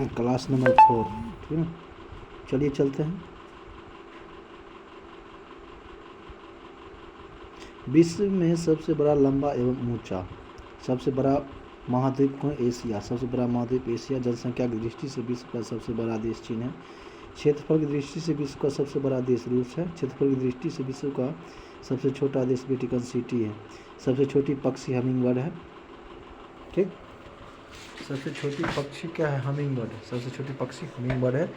Class number 4, ठीक है। चलिए चलते हैं। विश्व में सबसे बड़ा, लंबा एवं ऊंचा, सबसे बड़ा महाद्वीप कौन? एशिया। सबसे बड़ा महाद्वीप एशिया। जनसंख्या की दृष्टि से विश्व का सबसे बड़ा देश चीन है। क्षेत्रफल की दृष्टि से विश्व का सबसे बड़ा देश रूस है। क्षेत्रफल की दृष्टि से विश्व का सबसे छोटा देश वेटिकन सिटी है। सबसे छोटी पक्षी हमिंग बर्ड है, ठीक। सबसे छोटी पक्षी क्या है? Humming bird. सबसे छोटी पक्षी हमिंग बर्ड है।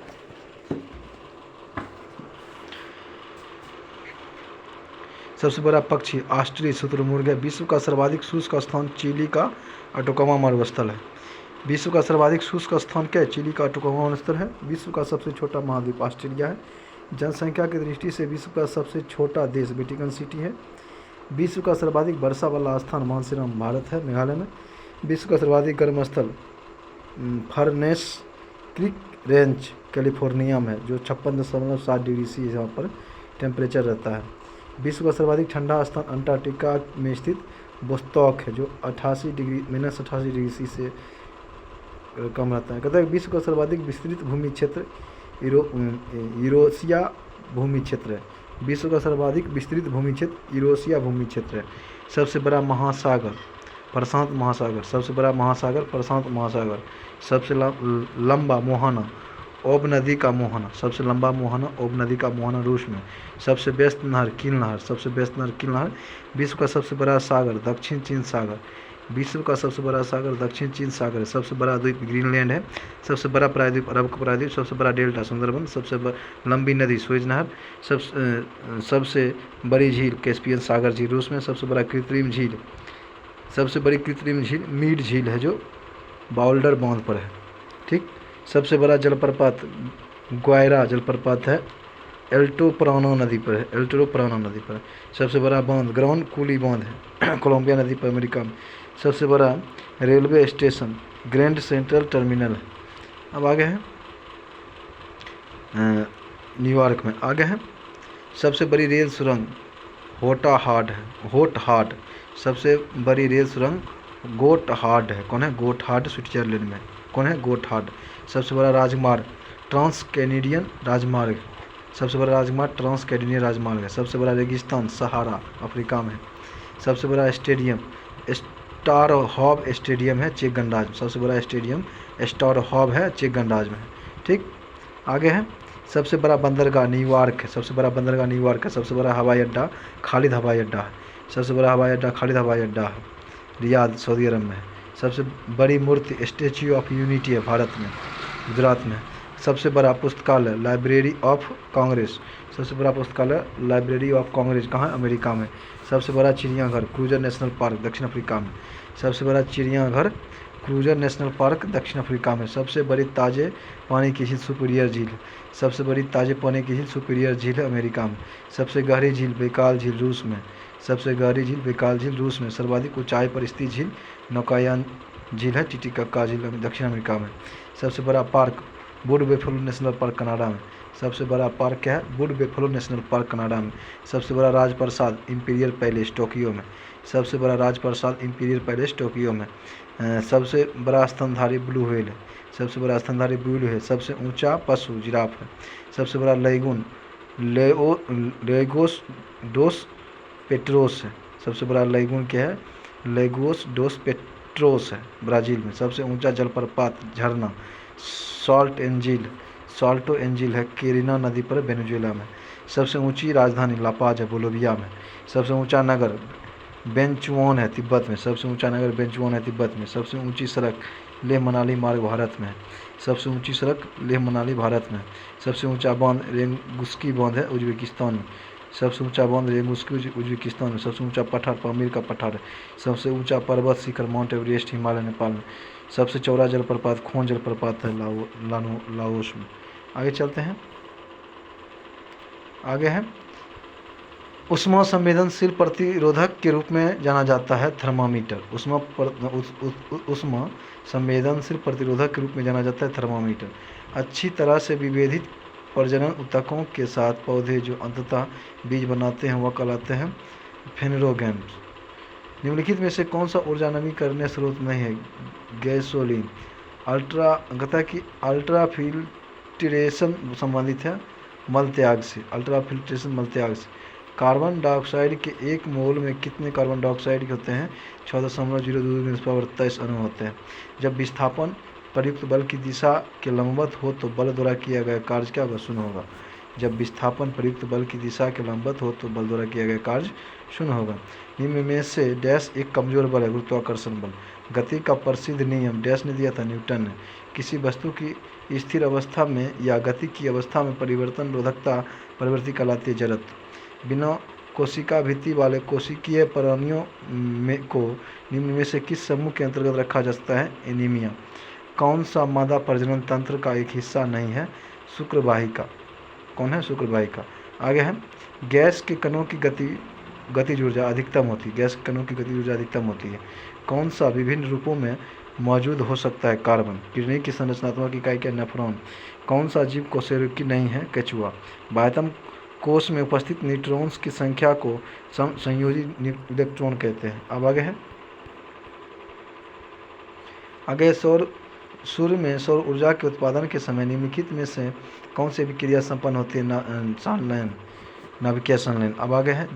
सबसे बड़ा पक्षी ऑस्ट्रिच शुतुरमुर्ग है। विश्व का सर्वाधिक शुष्क स्थान चिली का अटोकामा मरुस्थल है। विश्व का सर्वाधिक शुष्क स्थान क्या है? चिली का अटोकामा मरुस्थल है। विश्व का सबसे छोटा महाद्वीप ऑस्ट्रेलिया है। जनसंख्या की दृष्टि से विश्व का सबसे छोटा देश वेटिकन सिटी है। विश्व का सर्वाधिक वर्षा वाला स्थान मानसीराम भारत है, मेघालय में। विश्व का सर्वाधिक गर्म स्थल फर्नेस क्रीक रेंज कैलिफोर्निया में है, जो 56.7 डिग्री सी यहाँ पर टेम्परेचर रहता है। विश्व का सर्वाधिक ठंडा स्थान अंटार्कटिका में स्थित वोस्तोक है, जो -88 डिग्री सी से कम रहता है। कहते हैं विश्व का सर्वाधिक विस्तृत भूमि क्षेत्र यूरेशिया भूमि क्षेत्र है। विश्व का सर्वाधिक विस्तृत भूमि क्षेत्र यूरेशिया भूमि क्षेत्र है। सबसे बड़ा महासागर प्रशांत महासागर। सबसे बड़ा महासागर प्रशांत महासागर। सबसे लंबा मोहना ओब नदी का मोहना। सबसे लंबा मोहना ओब नदी का मोहना रूस में। सबसे व्यस्त नहर कील नहर। सबसे व्यस्त नहर कील नहर। विश्व का सबसे बड़ा सागर दक्षिण चीन सागर। विश्व का सबसे बड़ा सागर दक्षिण चीन सागर है। सबसे बड़ा द्वीप ग्रीनलैंड है। सबसे बड़ा प्रायद्वीप अरब का प्रायद्वीप। सबसे बड़ा डेल्टा सुंदरबन। सबसे लंबी नदी सुएज नहर। सबसे बड़ी झील कैस्पियन सागर झील रूस में। सबसे बड़ा कृत्रिम झील सबसे बड़ी कृत्रिम झील मीड झील है, जो बाउल्डर बांध पर है, ठीक। सबसे बड़ा जलप्रपात ग्वायरा जलप्रपात है, एल्टोप्रानो नदी पर है, एल्टोप्रानो नदी पर है। सबसे बड़ा बांध ग्राउंड कूली बांध है, कोलंबिया नदी पर अमेरिका में। सबसे बड़ा railway station grand central terminal है। अब आगे है न्यूयॉर्क में। आगे है सबसे बड़ी रेल सुरंग होट हार्ड। सबसे बड़ी रेल सुरंग गोटहार्ड है। कौन है? गोटहार्ड स्विट्जरलैंड में। कौन है? गोटहार्ड। सबसे बड़ा राजमार्ग ट्रांस कैनेडियन राजमार्ग। सबसे बड़ा राजमार्ग ट्रांस कैनेडियन राजमार्ग है। सबसे बड़ा रेगिस्तान सहारा अफ्रीका में। सबसे बड़ा स्टेडियम स्टार हॉब स्टेडियम है, चेक गणराज्य में। सबसे बड़ा स्टेडियम स्टार हॉब है, चेक गणराज्य में, ठीक। आगे है सबसे बड़ा बंदरगाह न्यूयॉर्क है। सबसे बड़ा बंदरगाह न्यूयॉर्क है। सबसे बड़ा हवाई अड्डा खालिद हवाई अड्डा है। सबसे बड़ा हवाई अड्डा खालिद हवाई अड्डा है, रियाद सऊदी अरब में है। सबसे बड़ी मूर्ति स्टैच्यू ऑफ यूनिटी है, भारत में, गुजरात में। सबसे बड़ा पुस्तकालय लाइब्रेरी ऑफ कांग्रेस। सबसे बड़ा पुस्तकालय लाइब्रेरी ऑफ कांग्रेस कहाँ है? अमेरिका में। सबसे बड़ा चिड़ियाघर क्रूजर नेशनल पार्क दक्षिण अफ्रीका में। सबसे बड़ा चिड़ियाघर क्रूजर नेशनल पार्क दक्षिण अफ्रीका में। सबसे बड़ी ताजे पानी की झील सुपीरियर झील। सबसे बड़ी ताजे पानी की झील सुपीरियर झील है, अमेरिका में। सबसे गहरी झील बेकाल झील रूस में। सबसे गहरी झील बेकाल झील रूस में। सर्वाधिक ऊंचाई पर स्थित झील नौकायान झील है, टिटिकाका झील दक्षिण अमेरिका में। सबसे बड़ा park Wood Buffalo National Park Canada में। सबसे बड़ा पार्क क्या है? Wood Buffalo National Park Canada में। सबसे बड़ा राजप्रसाद इंपीरियल पैलेस टोक्यो में। सबसे बड़ा राजप्रसाद इंपीरियल पैलेस टोक्यो में। सबसे बड़ा स्तनधारी ब्लू व्हेल है। सबसे बड़ा स्तनधारी ब्लू व्हेल है। सबसे ऊंचा पशु जिराफ है। सबसे बड़ा लेगून लेगोस डोस पेट्रोस है। सबसे बड़ा लेगून क्या है? लेगोस डोस पेट्रोस है, ब्राज़ील में। सबसे ऊंचा जलप्रपात झरना साल्टो एंजिल है, केरिना नदी पर वेनेजुएला में। सबसे ऊंची राजधानी लापाज है, बोलिविया में। सबसे ऊंचा नगर बेंचुआन है, तिब्बत में। सबसे ऊंचा नगर बेंचुआन है, तिब्बत में। सबसे ऊंची सड़क लेह मनाली मार्ग भारत में है। सबसे ऊंची सड़क लेह मनाली भारत में। सबसे ऊंचा बांध रेंगुस्की बांध है, उज्बेकिस्तान में। सबसे ऊंचा बांध रेंगुस्की उज्बेकिस्तान में। सबसे ऊंचा पठार पामीर का पठार है। सबसे ऊंचा पर्वत शिखर माउंट एवरेस्ट हिमालय नेपाल में। सबसे चौड़ा जलप्रपात खोन जलप्रपात है, लाओस में। आगे चलते हैं। आगे है उष्मा संवेदनशील प्रतिरोधक के रूप में जाना जाता है थर्मामीटर। उष्मा संवेदनशील प्रतिरोधक के रूप में जाना जाता है थर्मामीटर। अच्छी तरह से विभेदित प्रजनन ऊतकों के साथ पौधे जो अंततः बीज बनाते हैं वह कहलाते हैं फेनेरोगैम्स। निम्नलिखित में से कौन सा ऊर्जा नवीकरणीय स्रोत नहीं है? गैसोलीन, अल्ट्रा कहता है कि अल्ट्रा फिल्ट्रेशन संबंधित है मल त्याग से, अल्ट्रा फिल्ट्रेशन मल त्याग से। कार्बन डाइऑक्साइड के एक मोल में कितने कार्बन डाइऑक्साइड के होते हैं? 6.02 अणु होते हैं। जब विस्थापन प्रयुक्त बल की दिशा के लंबवत हो तो बल द्वारा किया गया कार्य क्या होगा? शून्य होगा। जब विस्थापन प्रयुक्त बल की दिशा के लंबवत हो तो बल द्वारा किया गया कार्य शून्य होगा। निम्न में से डैश एक कमजोर बल है? गुरुत्वाकर्षण बल। गति का प्रसिद्ध नियम डैश ने दिया था? न्यूटन ने। किसी वस्तु की स्थिर अवस्था में या गति की अवस्था में परिवर्तन रोधकता प्रवृत्ति कहलाती है जड़त्व। बिना कोशिका भित्ति वाले कोशिकीय प्राणियों में को निम्न में से किस समूह के अंतर्गत रखा जा सकता है? एनीमिया। कौन सा मादा प्रजनन तंत्र का एक हिस्सा नहीं है? शुक्रवाहिका। कौन है? शुक्रवाहिका। आगे है गैस के कणों की गतिज ऊर्जा अधिकतम होती है। गैस के कणों की गतिज ऊर्जा अधिकतम होती है। कौन सा विभिन्न रूपों में मौजूद हो सकता है? कार्बन। किडनी की संरचनात्मक इकाई क्या? नेफ्रॉन। कौन सा जीव कोशिकी नहीं है? केचुआ। बाह्यतम कोश में उपस्थित न्यूट्रॉन्स की संख्या को संयोजी इलेक्ट्रॉन कहते हैं। अब आगे सूर्य में सौर ऊर्जा के उत्पादन के समय निम्नलिखित में से कौन सी विक्रिया संपन्न होती है? नाभिकीय संलयन। अब आगे है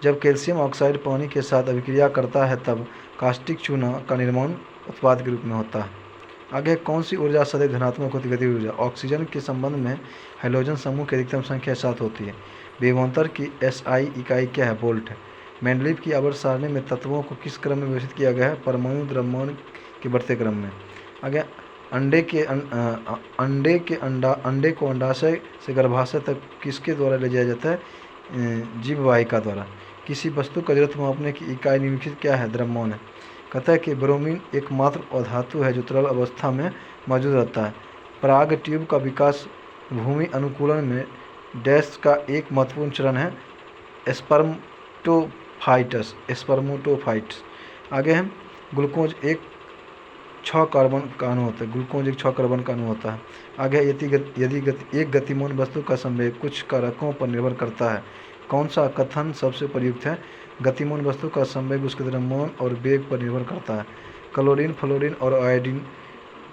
जब कैल्शियम ऑक्साइड पानी के साथ अभिक्रिया करता है तब कास्टिक चूना का निर्माण उत्पाद के रूप में होता है। आगे कौन सी ऊर्जा सदैव धनात्मक होती है? गतिज ऊर्जा। ऑक्सीजन के संबंध में हाइड्रोजन समूह की अधिकतम संख्या 7 होती है। विभवांतर की एसआई इकाई क्या है? वोल्ट है। मेंडलीव की आवर्त सारणी में तत्वों को किस क्रम में व्यवस्थित किया गया है? परमाणु द्रव्यमान के बढ़ते क्रम में। आगे अंडे को अंडाशय से गर्भाशय तक किसके द्वारा ले जाया जाता है? जीववाहिका द्वारा। किसी वस्तु का जड़त्व मापने की इकाई निम्नलिखित क्या है? द्रव्यमान है। कहता है कि ब्रोमीन एकमात्र अधातु है जो तरल अवस्था में मौजूद रहता है। पराग ट्यूब का विकास भूमि अनुकूलन में डैश का एक महत्वपूर्ण चरण है? स्पर्मेटोफाइट्स। आगे है ग्लूकोज एक 6 कार्बन का अणु होता है। ग्लूकोज एक 6 कार्बन का अणु होता है। आगे एक गतिमान वस्तु का संवेग कुछ कारकों पर निर्भर करता है। कौन सा कथन सबसे प्रयुक्त है? गतिमान वस्तु का संवेग उसके द्रव्यमान और वेग पर निर्भर करता है। क्लोरीन, फ्लोरीन और आयोडीन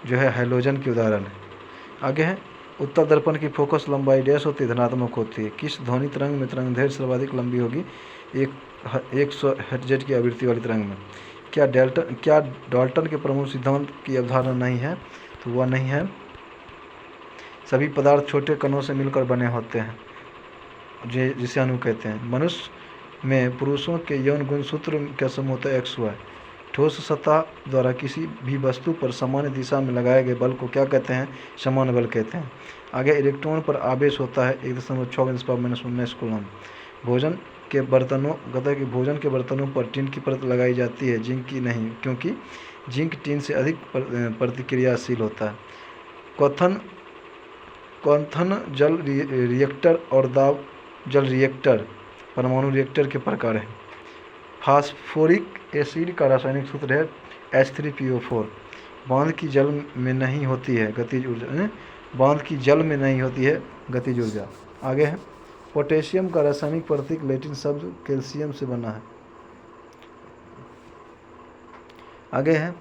जो है हैलोजन के उदाहरण है। आगे है उत्तल दर्पण की फोकस लंबाई डैश होती है? धनात्मक होती है। किस ध्वनि तरंग में तरंग दैर्घ्य सर्वाधिक लंबी होगी? 100 हर्ट्ज की आवृत्ति वाली तरंग में। क्या डाल्टन के प्रमुख सिद्धांत की अवधारणा नहीं है? तो वह नहीं है। सभी पदार्थ छोटे कणों से मिलकर बने होते हैं जिसे अणु कहते हैं। मनुष्य में पुरुषों के यौन गुणसूत्र का समूह होता है XY। ठोस सतह द्वारा किसी भी वस्तु पर सामान्य दिशा में लगाए गए बल को क्या कहते हैं? समान बल कहते हैं। आगे इलेक्ट्रॉन पर आवेश होता है 1.6 कूलम। भोजन के बर्तनों पर टिन की परत लगाई जाती है, जिंक की नहीं, क्योंकि जिंक टिन से अधिक प्रतिक्रियाशील होता है। क्वथन जल रिएक्टर और दाब जल रिएक्टर परमाणु रिएक्टर के प्रकार हैं। फास्फोरिक एसिड का रासायनिक सूत्र है H3PO4। बांध की जल में नहीं होती है गतिज ऊर्जा। आगे है पोटेशियम का रासायनिक प्रतीक लैटिन शब्द कैल्शियम से बना है। आगे है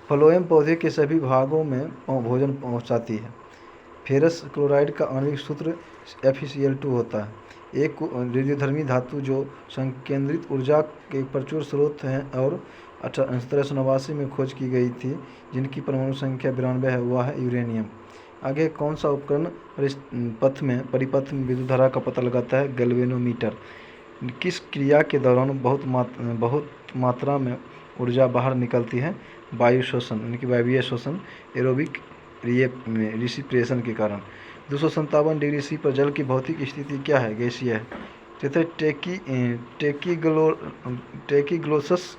फ्लोएम पौधे के सभी भागों में भोजन पहुंचाती है। फेरस क्लोराइड का आणविक सूत्र FeCl2 होता है। एक रेडियोधर्मी धातु जो संकेंद्रित ऊर्जा के प्रचुर स्रोत हैं और 1789 में खोज की गई थी, जिनकी परमाणु संख्या 92 है, वह है यूरेनियम। आगे कौन सा उपकरण परिपथ में विद्युत धारा का पता लगाता है? गैल्वेनोमीटर। किस क्रिया के दौरान बहुत मात्रा में ऊर्जा बाहर निकलती है? वायु शोषण यानी कि वायवीय शोषण, एरोबिक रिसिप्रेशन के कारण। 257 डिग्री C पर जल की भौतिक स्थिति क्या है? गैसीय है। जैसे टेकीग्लोसस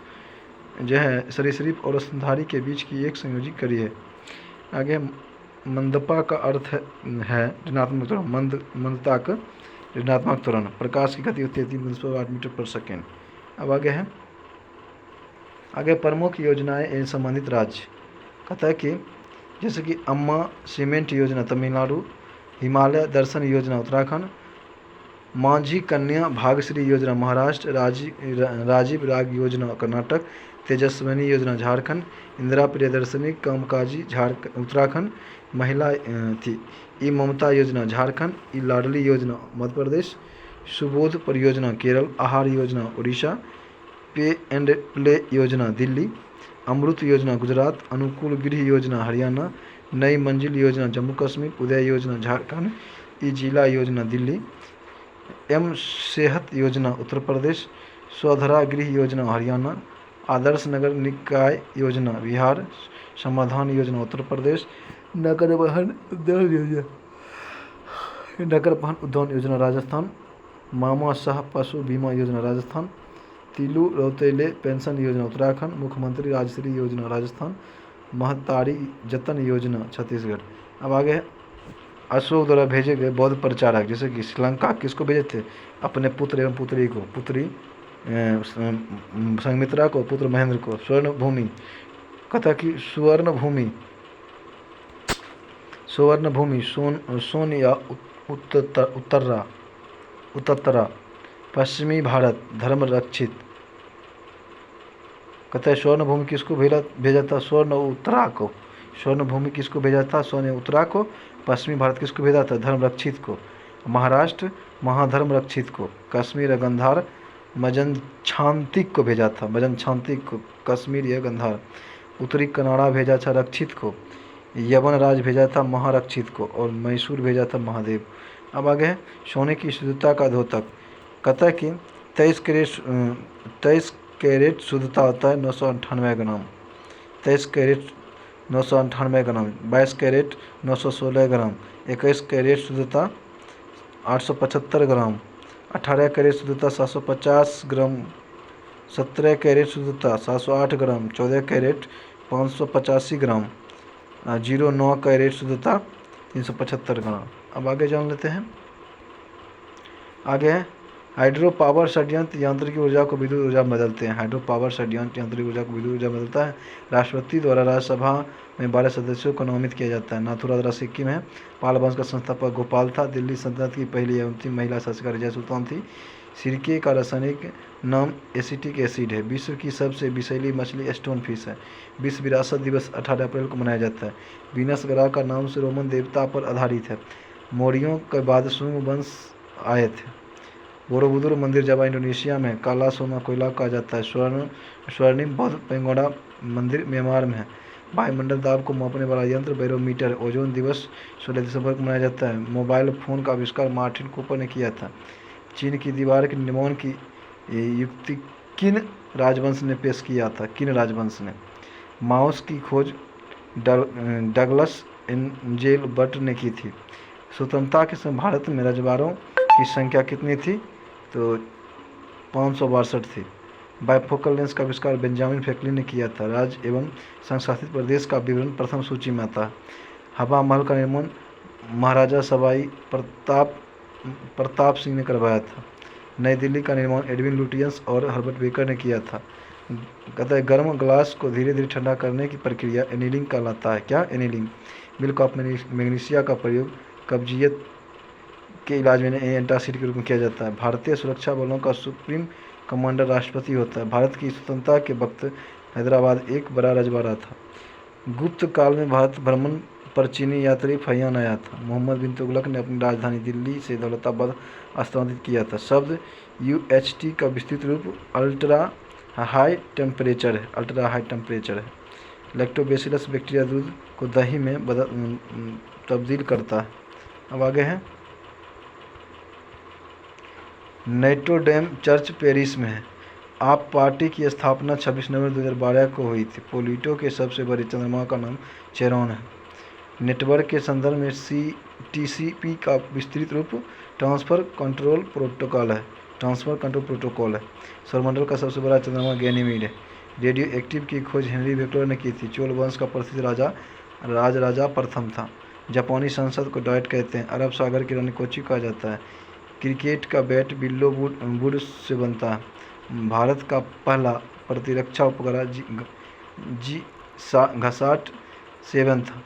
जो है सरीसृप और स्तनधारी के बीच की एक संयोजी कड़ी है। आगे मंदता का अर्थ है ऋणात्मक त्वरण। मंदता का ऋणात्मक त्वरण। प्रकाश की गति होती है 3.8 मीटर पर सेकेंड। अब आगे प्रमुख योजनाएं संबंधित राज्य। कहता है कि जैसे कि अम्मा सीमेंट योजना तमिलनाडु, हिमालय दर्शन योजना उत्तराखंड, मांझी कन्या भाग्यश्री योजना महाराष्ट्र, राजीव राग योजना कर्नाटक, तेजस्विनी योजना झारखंड, इंदिरा प्रियदर्शनी कामकाजी झारखंड उत्तराखंड महिला थी। ई ममता योजना झारखंड, ई लाडली योजना मध्य प्रदेश, सुबोध परियोजना केरल, आहार योजना उड़ीसा, पे एंड प्ले योजना दिल्ली, अमृत योजना गुजरात, अनुकूल गृह योजना हरियाणा, नई मंजिल योजना जम्मू कश्मीर, उदय योजना झारखंड, ई जिला योजना दिल्ली, एम सेहत योजना उत्तर प्रदेश, स्वधरा गृह योजना हरियाणा, आदर्श नगर निकाय योजना बिहार, समाधान योजना उत्तर प्रदेश, नगर वाहन उद्यान योजना नगर वाहन उद्यान योजना राजस्थान, मामा शाह पशु बीमा योजना राजस्थान, तिलू रौतेले पेंशन योजना उत्तराखंड, मुख्यमंत्री राजश्री योजना राजस्थान, महतारी जतन योजना छत्तीसगढ़। अब आगे अशोक द्वारा भेजे गए बौद्ध प्रचारक, जैसे कि श्रीलंका किसको भेजे थे? अपने पुत्र एवं पुत्री को, पुत्री संघमित्रा को, पुत्र महेंद्र को। स्वर्ण भूमि कथा की सुवर्ण भूमि सोन या उत्तरा। पश्चिमी भारत धर्म रक्षित। कहता है स्वर्ण भूमि किसको भेजा था? स्वर्ण उत्तरा को। स्वर्ण भूमि किसको भेजा था? स्वर्ण उत्तरा को। पश्चिमी भारत किसको भेजा था? धर्म रक्षित को। महाराष्ट्र महाधर्म रक्षित को। कश्मीर गंधार मजनछांतिक को भेजा था, मजनछांतिक को कश्मीर या गंधार। उत्तरी कनाडा भेजा था रक्षित को। यवन राज भेजा था महारक्षित को, और मैसूर भेजा था महादेव। अब आगे है सोने की शुद्धता का द्योतक। कहता कि 23 कैरेट शुद्धता होता है 998 ग्राम। 23 कैरेट 998 ग्राम, 22 कैरेट 916 ग्राम, 21 कैरेट शुद्धता 875 ग्राम, 18 कैरेट शुद्धता 750 ग्राम, 17 कैरेट शुद्धता 708 ग्राम, 14 कैरेट 585 ग्राम, 09 कैरेट शुद्धता 375 ग्राम। अब आगे जान लेते हैं। आगे है हाइड्रो पावर षड्यंत्र यांत्रिक ऊर्जा को विद्युत ऊर्जा में बदलते हैं। हाइड्रो पावर षड्यंत्र यांत्रिक ऊर्जा को विद्युत ऊर्जा में बदलता है। राष्ट्रपति द्वारा राज्यसभा में 12 सदस्यों को नामित किया जाता है। नाथुराम सिक्किम है। पाल वंश का संस्थापक गोपाल था। दिल्ली सल्तनत की पहली एवं अंतिम महिला शासिका रजिया सुल्तान थी। सिरके का रासायनिक नाम एसिटिक एसिड है। विश्व की सबसे विषैली मछली स्टोन फिश है। विश्व विरासत दिवस 18 अप्रैल को मनाया जाता है। वीनस ग्रह का नाम से रोमन देवता पर आधारित है। मौर्यों के बाद सुंग वंश आए थे। बोरोबुदुर मंदिर जावा इंडोनेशिया में। काला सोना कोयला कहा जाता है। स्वर्णिम बौद्ध पेगोडा मंदिर म्यांमार में है। वायुमंडल दाब को मापने वाला यंत्र बैरोमीटर। ओजोन दिवस 16 दिसंबर को मनाया जाता है। मोबाइल फ़ोन का आविष्कार मार्टिन कूपर ने किया था। चीन की दीवार के निर्माण की युक्ति किन राजवंश ने पेश किया था? किन राजवंश ने? माउस की खोज डगलस एंजेल बट ने की थी। स्वतंत्रता के समय भारत में रजवाड़ों की संख्या कितनी थी? तो 562 थी। बाइफोकल लेंस का आविष्कार बेंजामिन फ्रैंकलिन ने किया था। राज्य एवं संघशासित प्रदेश का विवरण प्रथम सूची में आता है। हवा महल का निर्माण महाराजा सवाई प्रताप सिंह ने करवाया था। नई दिल्ली का निर्माण एडविन लुटियंस और हर्बर्ट बेकर ने किया था। कहता है गर्म ग्लास को धीरे धीरे ठंडा करने की प्रक्रिया एनीलिंग कहलाता है। क्या? एनीलिंग। मिल्क ऑफ मैग्नीशिया का प्रयोग कब्जियत के इलाज में एंटासिड के रूप में किया जाता है। भारतीय सुरक्षा बलों का सुप्रीम कमांडर राष्ट्रपति होता है। भारत की स्वतंत्रता के वक्त हैदराबाद एक बड़ा रजवाड़ा था। गुप्त काल में भारत भ्रमण पर चीनी यात्री फहियान आया था। मोहम्मद बिन तुगलक ने अपनी राजधानी दिल्ली से दौलताबाद स्थानांतरित किया था। शब्द UHT का विस्तृत रूप अल्ट्रा हाई टेम्परेचर है। अल्ट्रा हाई टेम्परेचर है। लैक्टोबैसिलस बैक्टीरिया दूध को दही में तब्दील करता है। अब आगे है नोट्रे डेम चर्च पेरिस में है। आप पार्टी की स्थापना 26 नवंबर 2012 को हुई थी। प्लूटो के सबसे बड़े चंद्रमा का नाम चेरॉन है। नेटवर्क के संदर्भ में TCP का विस्तृत रूप ट्रांसफर कंट्रोल प्रोटोकॉल है। सौरमंडल का सबसे बड़ा चंद्रमा गैनीमीड है। रेडियो एक्टिव की खोज हेनरी बेकलर ने की थी। चोल वंश का प्रसिद्ध राजा प्रथम था। जापानी संसद को डाइट कहते हैं। अरब सागर की रानी कोची कहा जाता है। क्रिकेट का बैट बिल्लो वुड से बनता है। भारत का पहला प्रतिरक्षा उपग्रह G-SAT-7 था।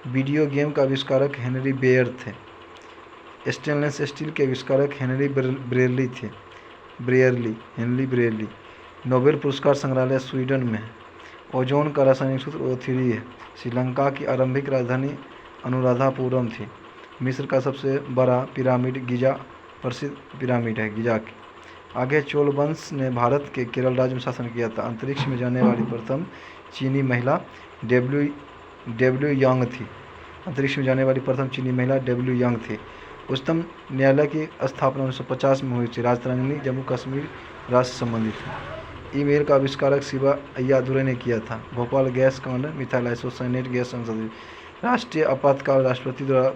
वीडियो गेम का आविष्कारक हेनरी बेयर थे। स्टेनलेस स्टील के आविष्कारक हेनरी ब्रेयरली थे। Henry Brearley. नोबेल पुरस्कार संग्रहालय स्वीडन में है। ओजोन का रासायनिक सूत्र O3 है। श्रीलंका की आरंभिक राजधानी अनुराधापुरम थी। मिस्र का सबसे बड़ा पिरामिड गिजा प्रसिद्ध पिरामिड है गिजा की। आगे चोल वंश ने भारत के केरल राज्य में शासन किया था। अंतरिक्ष में जाने वाली प्रथम चीनी महिला डब्ल्यू यांग थी। अंतरिक्ष में जाने वाली प्रथम चीनी महिला डब्ल्यू यांग थी। उच्चतम न्यायालय की स्थापना 1950 में हुई थी। राजतरंगिणी जम्मू कश्मीर राज्य से संबंधित है। ईमेल का आविष्कारक शिवा अय्यादुरै ने किया था। भोपाल गैस कांड मिथाइल आइसोसाइनेट गैस संसदीय राष्ट्रीय आपातकाल राष्ट्रपति द्वारा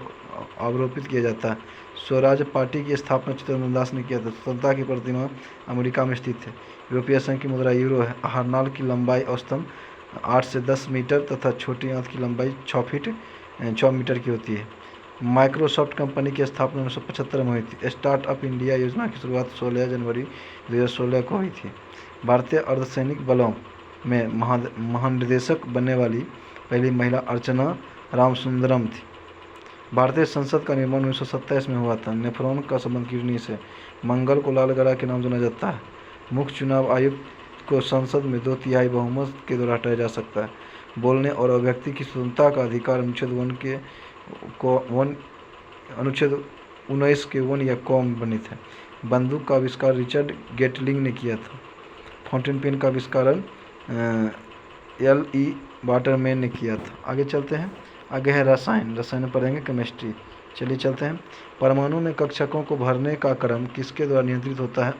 आरोपित किया जाता है। स्वराज पार्टी की स्थापना चित्तरंजन दास ने किया था। स्वतंत्रता की प्रतिमा अमेरिका में स्थित है। यूरोपीय संघ की मुद्रा यूरो है। हरनाल की लंबाई औसतन 8 से 10 मीटर तथा छोटी आंत की लंबाई 6 मीटर की होती है। माइक्रोसॉफ्ट कंपनी की स्थापना 1975 में हुई थी। स्टार्टअप इंडिया योजना की शुरुआत 16 जनवरी 2016 को हुई थी। भारतीय अर्धसैनिक बलों में महानिदेशक बनने वाली पहली महिला अर्चना रामसुंदरम थी। भारतीय संसद का निर्माण 1927 में हुआ था। नेफ्रॉन का संबंध किडनी से। मंगल को लाल ग्रह के नाम जाना जाता है। मुख्य चुनाव आयुक्त को संसद में 2/3 बहुमत के द्वारा हटाया जा सकता है। बोलने और अभिव्यक्ति की स्वतंत्रता का अधिकार अनुच्छेद 19 के 1 या कॉम वर्णित है। बंदूक का आविष्कार रिचर्ड गेटलिंग ने किया था। फाउंटेन पेन का आविष्कारण L.E. वाटरमैन ने किया था। आगे चलते हैं। आगे है रसायन पढ़ेंगे केमिस्ट्री। चलिए चलते हैं। परमाणु में कक्षकों को भरने का क्रम किसके द्वारा नियंत्रित होता है?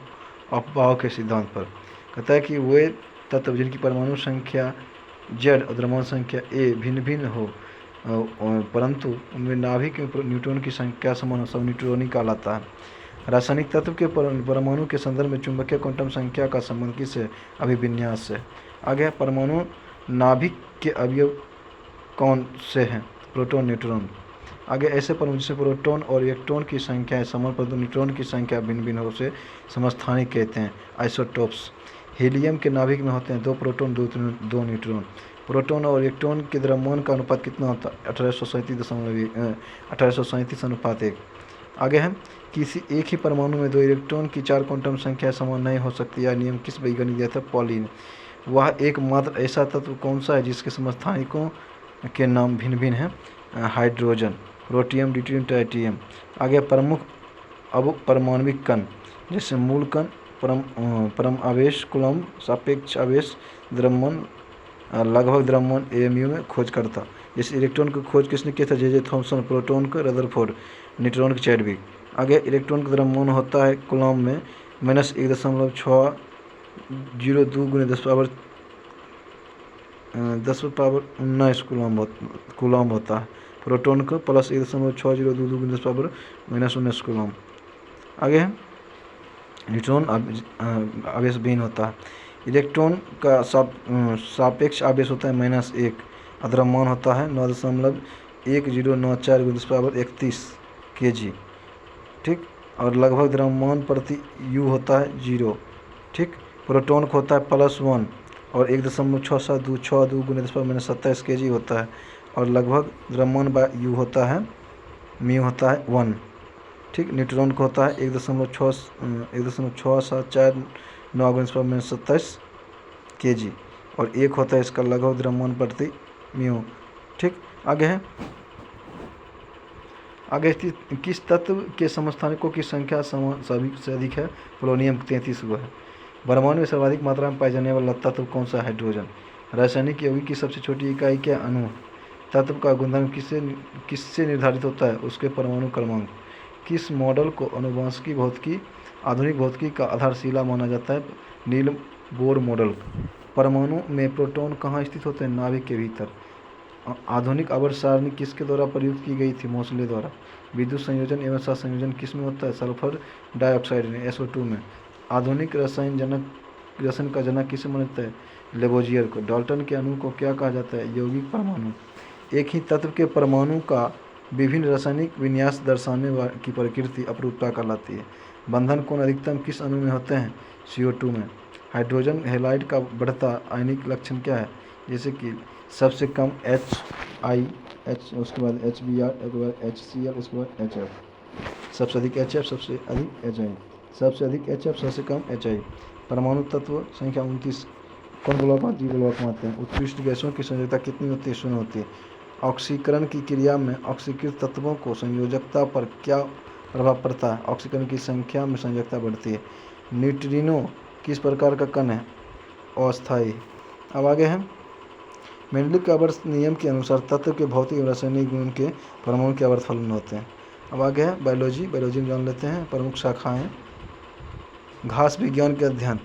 अफबाव के सिद्धांत पर। कहता है कि वे तत्व जिनकी परमाणु संख्या Z और द्रव्यमान संख्या A भिन्न भिन्न हो परंतु उनमें नाभिक में न्यूट्रॉन की संख्या समान हो, सब न्यूट्रॉनी कहलाता है। रासायनिक तत्व के परमाणु के संदर्भ में चुंबकीय क्वांटम संख्या का संबंध किससे? अभिविन्यास से। आगे परमाणु नाभिक के अवयव कौन से हैं? Proton neutron. आगे ऐसे परमाणु जिसमें प्रोटॉन और इलेक्ट्रॉन की संख्या समान परंतु न्यूट्रॉन की संख्या भिन्न भिन्न हो उसे समस्थानिक कहते हैं, आइसोटोप्स। हीलियम के नाभिक में होते हैं 2 प्रोटॉन 2 न्यूट्रॉन। प्रोटॉन और इलेक्ट्रॉन के द्रव्यमान का अनुपात कितना होता है? 1837:1। आगे है किसी एक ही परमाणु में 2 इलेक्ट्रॉन की 4 क्वांटम संख्या समान नहीं हो सकती। यह नियम किस वैज्ञानिक दिया था? पॉली ने। वह एकमात्र ऐसा तत्व कौन सा है जिसके समस्थानिकों के नाम भिन्न भिन्न हैं? Hydrogen, protium, deuterium, tritium. आगे प्रमुख परमाणविक कण जैसे मूल कण, परम आवेश, कूलम्ब, सापेक्ष आवेश, द्रव्यमान, लगभग द्रव्यमान AMU में खोज करता। जैसे इलेक्ट्रॉन की खोज किसने किया था? J.J. थॉमसन। प्रोटॉन का रदरफोर्ड, न्यूट्रॉन का चैडविक। आगे इलेक्ट्रॉन का द्रव्यमान होता है कूलम्ब में -1.602 × 10⁻19 कूलम्ब होता है। प्रोटॉन का +1.6022 × 10⁻19 कूलम्ब। आगे है न्यूट्रॉन आवेश विहीन होता है। इलेक्ट्रॉन का सापेक्ष आवेश होता है -1। द्रव्यमान होता है 9.1094 × 10⁻31 kg। ठीक। और लगभग द्रव्यमान प्रति U होता है 0। ठीक। प्रोटॉन को होता है +1 और 1.6762 × 10⁻27 kg होता है। और लगभग द्रव्यमान U होता है μ होता है 1। ठीक। न्यूट्रॉन को होता है 1.6749 × 10⁻27 kg और 1 होता है इसका लगभग द्रव्यमान प्रति μ। ठीक। आगे है किस तत्व के समस्थानिकों की संख्या सभी से अधिक है? पोलोनियम 33 है। ब्रह्मांड में सर्वाधिक मात्रा में पाए जाने वाला तत्व कौन सा? हाइड्रोजन। रासायनिक यौगिक की सबसे छोटी इकाई क्या? अणु। तत्व का गुणधर्म किससे निर्धारित होता है? उसके परमाणु क्रमांक। किस मॉडल को आनुवंशिक भौतिकी आधुनिक भौतिकी का आधारशिला माना जाता है? Niels Bohr model. परमाणु में प्रोटॉन कहाँ स्थित होते हैं? नाभिक के भीतर। आधुनिक आवर्त सारणी किसके द्वारा प्रयुक्त की गई थी? मोसले द्वारा। विद्युत संयोजन एवं सहसंयोजन किस में होता है? सल्फर डाइऑक्साइड में, SO2 में। आधुनिक रसायन का जनक किसे माना जाता है? लेबोजियर को। डाल्टन के अणु को क्या कहा जाता है? यौगिक परमाणु। एक ही तत्व के परमाणु का विभिन्न रासायनिक विन्यास दर्शाने की प्रकृति अपरूपता कहलाती है। बंधन कोण अधिकतम किस अणु में होते हैं? CO2 में। हाइड्रोजन हैलाइड का बढ़ता आयनिक लक्षण क्या है? जैसे कि सबसे कम HI, उसके बाद HBr, उसके बाद HCl, उसके बाद HF। सबसे अधिक HF, सबसे अधिक HI, सबसे अधिक HF, सबसे कम HI। परमाणु तत्व संख्या 29 कौन ब्लॉक में, डी ब्लॉक में आते हैं। उत्कृष्ट गैसों की संयोजकता कितनी होती है, 0 होती है। ऑक्सीकरण की क्रिया में ऑक्सीकृत तत्वों को संयोजकता पर क्या प्रभाव पड़ता है, ऑक्सीकरण की संख्या में संयोजकता बढ़ती है। न्यूट्रिनो किस प्रकार का कण है, अस्थायी। अब आगे है मेंडलिक के आवर्त नियम के अनुसार तत्व के भौतिक एवं रासायनिक गुण के परमाणु के आवर्त फलन होते हैं। अब आगे है बायोलॉजी में जान लेते हैं प्रमुख शाखाएं। घास विज्ञान के अध्ययन,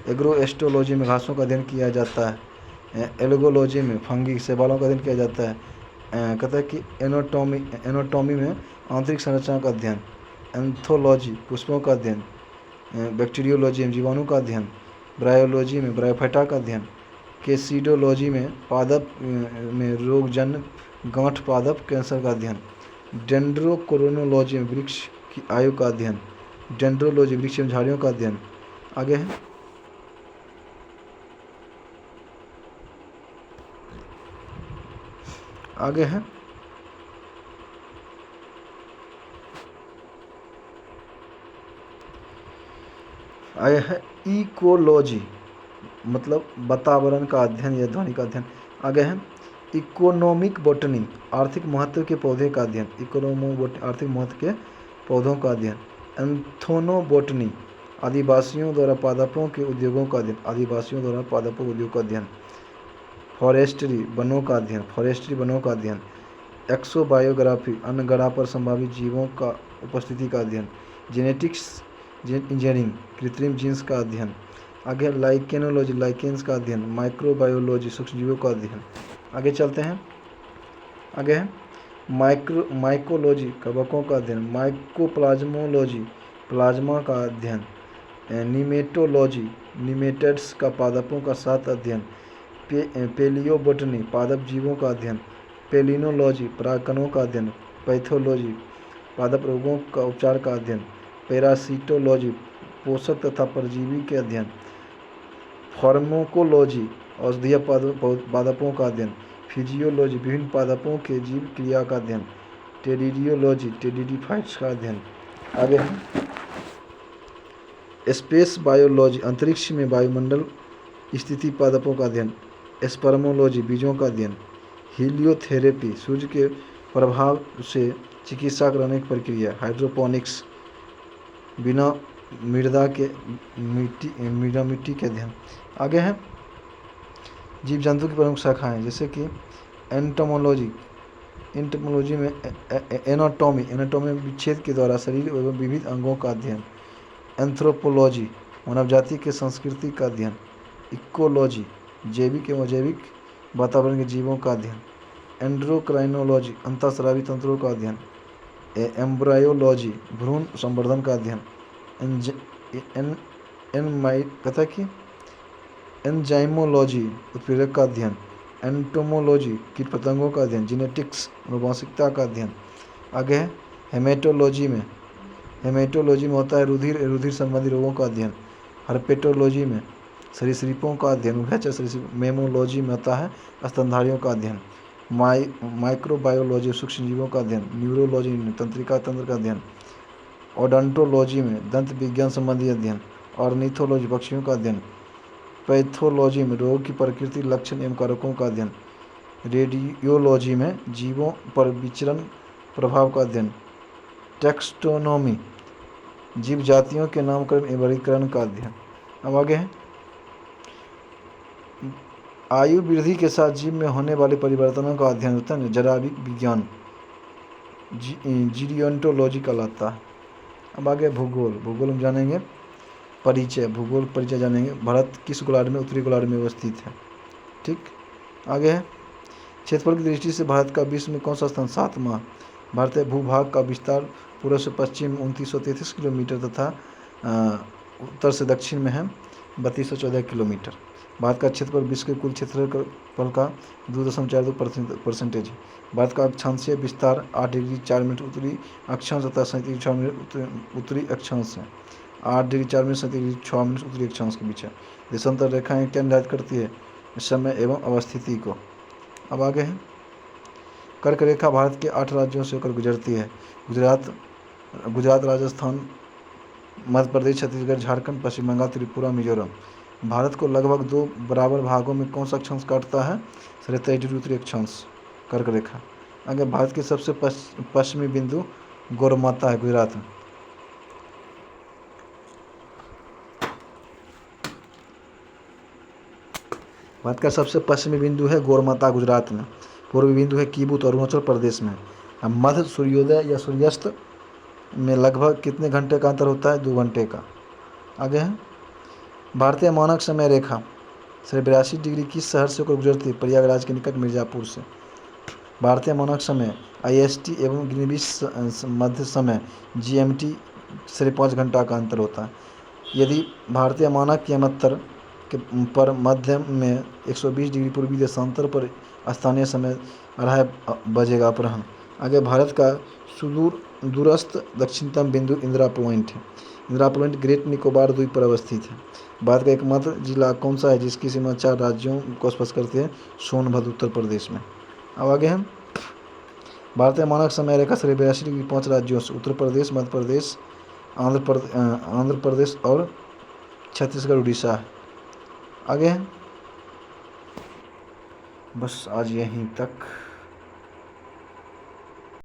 एग्रोएस्ट्रोलॉजी में घासों का अध्ययन किया जाता है। एल्गोलॉजी में फंगी शैवालों का अध्ययन किया जाता है। कहता है कि एनाटॉमी में आंतरिक संरचना का अध्ययन। एंथोलॉजी पुष्पों का अध्ययन। बैक्टीरियोलॉजी में जीवाणु का अध्ययन। ब्रायोलॉजी में ब्रायोफाइटा का अध्ययन। केसिडोलॉजी में पादप में रोगजन्य गांठ पादप कैंसर का अध्ययन। डेंड्रोक्रोनोलॉजी में वृक्ष की आयु का अध्ययन। डेंड्रोलॉजी वृक्ष एवं झाड़ियों का अध्ययन। आगे है आगे है इकोलॉजी मतलब वातावरण का अध्ययन या ध्वनि का अध्ययन। आगे है इकोनॉमिक बॉटनी आर्थिक महत्व के पौधे का अध्ययन। आर्थिक महत्व के पौधों का अध्ययन। एंथोनोबोटनी आदिवासियों द्वारा पादपों के उद्योगों का अध्ययन। आदिवासियों द्वारा पादपों उद्योग का अध्ययन। फॉरेस्ट्री वनों का अध्ययन। एक्सोबायोग्राफी अन्य ग्रह पर संभावित जीवों का उपस्थिति का अध्ययन। जेनेटिक्स इंजीनियरिंग कृत्रिम जीन्स का अध्ययन। आगे लाइकेनोलॉजी लाइकेन्स का अध्ययन। माइक्रोबायोलॉजी सूक्ष्मजीवों का अध्ययन। आगे चलते हैं आगे है माइकोलॉजी कवकों का अध्ययन। माइकोप्लाज्मोलॉजी प्लाज्मा का अध्ययन। निमेटोलॉजी निमेटेड्स का पादपों का साथ अध्ययन। पेलियोबोटनी पादप जीवों का अध्ययन। पेलिनोलॉजी परागकणों का अध्ययन। पैथोलॉजी पादप रोगों का उपचार का अध्ययन। पैरासिटोलॉजी पोषक तथा परजीवी के अध्ययन। फार्माकोलॉजी औषधीय पादपों का अध्ययन। फिजियोलॉजी विभिन्न पादपों के जीव क्रिया का अध्ययन। टेरिडियोलॉजी टेरिडीफाइट्स का अध्ययन। आगे स्पेस बायोलॉजी अंतरिक्ष में वायुमंडल स्थिति पादपों का अध्ययन। स्पर्मोलॉजी बीजों का अध्ययन। हीलियोथेरेपी सूर्य के प्रभाव से चिकित्सा कराने की प्रक्रिया। हाइड्रोपोनिक्स बिना मृदा मिट्टी के अध्ययन। आगे है जीव जंतु की प्रमुख शाखाएं जैसे कि एंटोमोलॉजी में एनाटॉमी में विच्छेद के द्वारा शरीर एवं विविध अंगों का अध्ययन। एंथ्रोपोलॉजी मानव जाति के संस्कृति का अध्ययन। इकोलॉजी जैविक एवं अजैविक वातावरण के जीवों का अध्ययन। एंड्रोक्राइनोलॉजी अंतःस्रावी तंत्रों का अध्ययन। एम्ब्रायोलॉजी भ्रूण संवर्धन का अध्ययन। कहता है कि एंजाइमोलॉजी उत्प्रेरक का अध्ययन। एंटोमोलॉजी कीट पतंगों का अध्ययन। जेनेटिक्स आनुवंशिकता का अध्ययन। आगे है हेमेटोलॉजी में होता है रुधिर संबंधी रोगों का अध्ययन। हर्पेटोलॉजी में सरीसृपों का अध्ययन। उभयचर सरीसृप। मेमोलॉजी में आता है स्तनधारियों का अध्ययन। माइक्रोबायोलॉजी सूक्ष्मजीवों का अध्ययन। न्यूरोलॉजी में तंत्रिका तंत्र का अध्ययन। ओडोंटोलॉजी में दंत विज्ञान संबंधी अध्ययन। ऑर्निथोलॉजी पक्षियों का अध्ययन। पैथोलॉजी में रोग की प्रकृति लक्षण एवं कारकों का अध्ययन। रेडियोलॉजी में जीवों पर विचरण प्रभाव का अध्ययन। टेक्सोनोमी जीव जातियों के नामकरण एवं वर्गीकरण का अध्ययन। अब आगे है आयु वृद्धि के साथ जीव में होने वाले परिवर्तनों का अध्ययन होता है। जराविक विज्ञान जीरियोंटोलॉजी कहलाता है। अब आगे भूगोल हम जानेंगे भूगोल परिचय जानेंगे। भारत किस गोलार्ध में, उत्तरी गोलार्ध में अवस्थित है। ठीक। आगे है क्षेत्रफल की दृष्टि से भारत का विश्व में कौन सा स्थान, 7वां। भारतीय भूभाग का विस्तार पूर्व से पश्चिम 2933 किलोमीटर तथा उत्तर से दक्षिण में है 3214 किलोमीटर। भारत का क्षेत्रफल विश्व के कुल क्षेत्रफल का 2.42% है। भारत का अक्षांशीय विस्तार 8 डिग्री 4 मिनट उत्तरी अक्षांश तथा 37 डिग्री 6 मिनट उत्तरी अक्षांश है। 8 डिग्री 4 मिनट 37 डिग्री 6 मिनट उत्तरी अक्षांश के बीच है। देशांतर रेखाएं क्या निर्धारित करती है, समय एवं अवस्थिति को। अब आगे है कर्क रेखा भारत के 8 राज्यों से होकर गुजरती है। गुजरात, राजस्थान, मध्य प्रदेश, छत्तीसगढ़, झारखंड, पश्चिम बंगाल, त्रिपुरा, मिजोरम। भारत को लगभग 2 बराबर भागों में कौन सा अक्षांश काटता है? 23° अक्षांश, कर्क रेखा। आगे, भारत की सबसे पश्चिमी बिंदु गौरमाता है, गुजरात में। भारत का सबसे पश्चिमी बिंदु है गौरमाता, गुजरात में। पूर्वी बिंदु है कीबुत, अरुणाचल प्रदेश में। अब मध्य सूर्योदय या सूर्यास्त में लगभग कितने घंटे का अंतर होता है? 2 घंटे का। आगे है, भारतीय मानक समय रेखा 82° किस शहर से होकर गुजरती है? प्रयागराज के निकट, मिर्ज़ापुर से। भारतीय मानक समय IST एवं ग्रीनविच मध्य समय GMT 5.5 घंटा का अंतर होता है। यदि भारतीय मानक यमत्तर पर मध्य में 120° पूर्वी देशांतर पर स्थानीय समय 2:30 बजेगा अपराह्न। आगे, भारत का दूरस्थ दक्षिणतम बिंदु इंदिरा पॉइंट है। इंदिरा पॉइंट ग्रेट निकोबार द्वीप पर अवस्थित है। भारत का एकमात्र जिला कौन सा है जिसकी सीमा 4 राज्यों को स्पर्श करती है? सोनभद्र, उत्तर प्रदेश में। अब आगे हम भारतीय मानक समय रेखा 82° 5 राज्यों से उत्तर प्रदेश, मध्य प्रदेश, आंध्र प्रदेश और छत्तीसगढ़, उड़ीसा है। आगे है, बस आज यहीं तक।